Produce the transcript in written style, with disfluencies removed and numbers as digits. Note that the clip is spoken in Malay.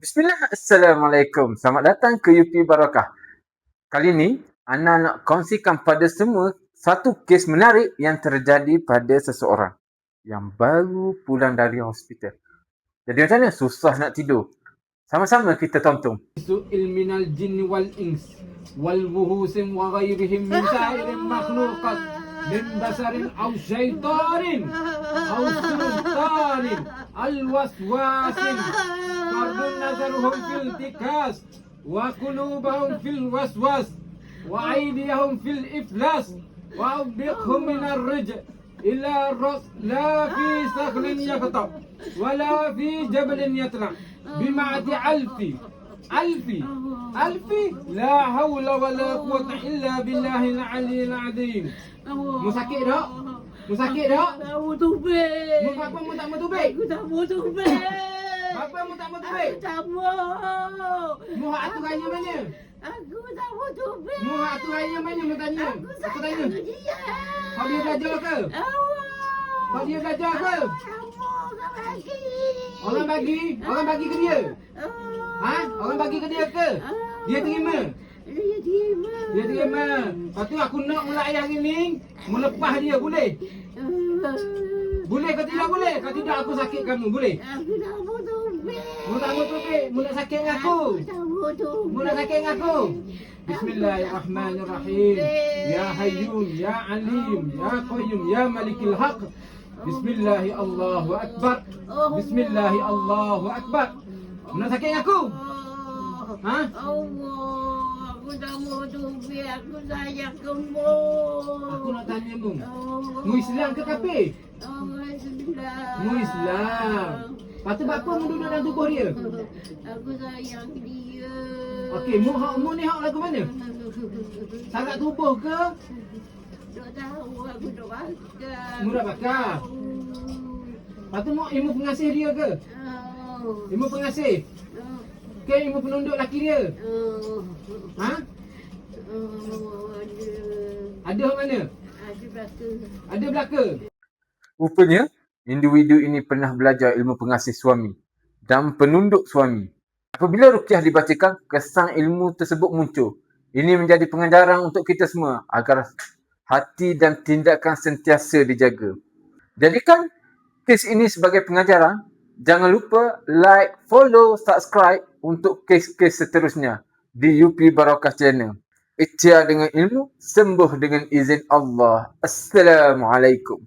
Bismillah, Assalamualaikum. Selamat datang ke UP Barakah. Kali ni, Ana nak kongsikan pada semua satu kes menarik yang terjadi pada seseorang yang baru pulang dari hospital. Jadi macam mana? Susah nak tidur. Sama-sama kita tonton. سئل من الجن والإنس والوهوس وغيرهم من سائر المخلوقات من بشر أو شيطان أو سلطان الوسواس فرد نظرهم في التكاس وقلوبهم في الوسواس وأيديهم في الإفلاس وأوبقهم من الرجع إلى الرأس لا في صخر يقطع ولا في جبل يطلع بمعة ألفي لا حول ولا قوة إلا بالله العلي العظيم. Mu sakit tak? Mu sakit tak? Tak mau tubik. Mu apa mu tak mau tubik? Aku tak mau tubik. Apa mu tak mau tubik? Aku tak mau. Mu hak aturannya mana? Aku tak mau tubik. Mu hak aturannya mana mu tanya? Aku tanya. Dia. Kau dia belajar ke? Kau dia belajar ke? Orang bagi? Orang bagi ke dia? Ha? Orang bagi ke dia ke? Dia terima? Dia terima. Dia terima. Lepas tu aku nak mulai hari ni melepas dia, boleh? Boleh ke tidak boleh? Kalau tidak aku sakit kamu, boleh? Aku tak mau tubik. Mu tak mau tubik, mu nak sakit dengan aku. Tak mau tubik. Mu nak sakit dengan aku. Bismillahirrahmanirrahim. Ya Hayyum, Ya Alim, Ya Qayyum, Ya Malikil Haq. Bismillahi Allahu Akbar. Bismillahi Allahu Akbar. Mu nak sakit dengan aku? Ha? Allah, aku tak mau tubik. Aku sayang kamu. Aku nak tanya mu. Mu Islam ke kafir? Islam. Mu Islam. Lepas tu apa mu duduk dalam tubuh dia? Aku sayang dia. Okey, mu ni hak lagu mana? Sangat tubuh ke? Tak tahu, aku tak bakar. Mu dah bakar. Lepas tu mu ilmu pengasih dia ke? Ilmu pengasih? Ke ilmu penunduk laki dia? Ha? Ada mana? Ada belakang. Ada belaka? Rupanya, individu ini pernah belajar ilmu pengasih suami dan penunduk suami. Apabila ruqyah dibacakan, kesan ilmu tersebut muncul. Ini menjadi pengajaran untuk kita semua agar hati dan tindakan sentiasa dijaga. Jadikan kes ini sebagai pengajaran. Jangan lupa like, follow, subscribe untuk kes-kes seterusnya di UP Barakah Channel. Ikhtiar dengan ilmu, sembuh dengan izin Allah. Assalamualaikum.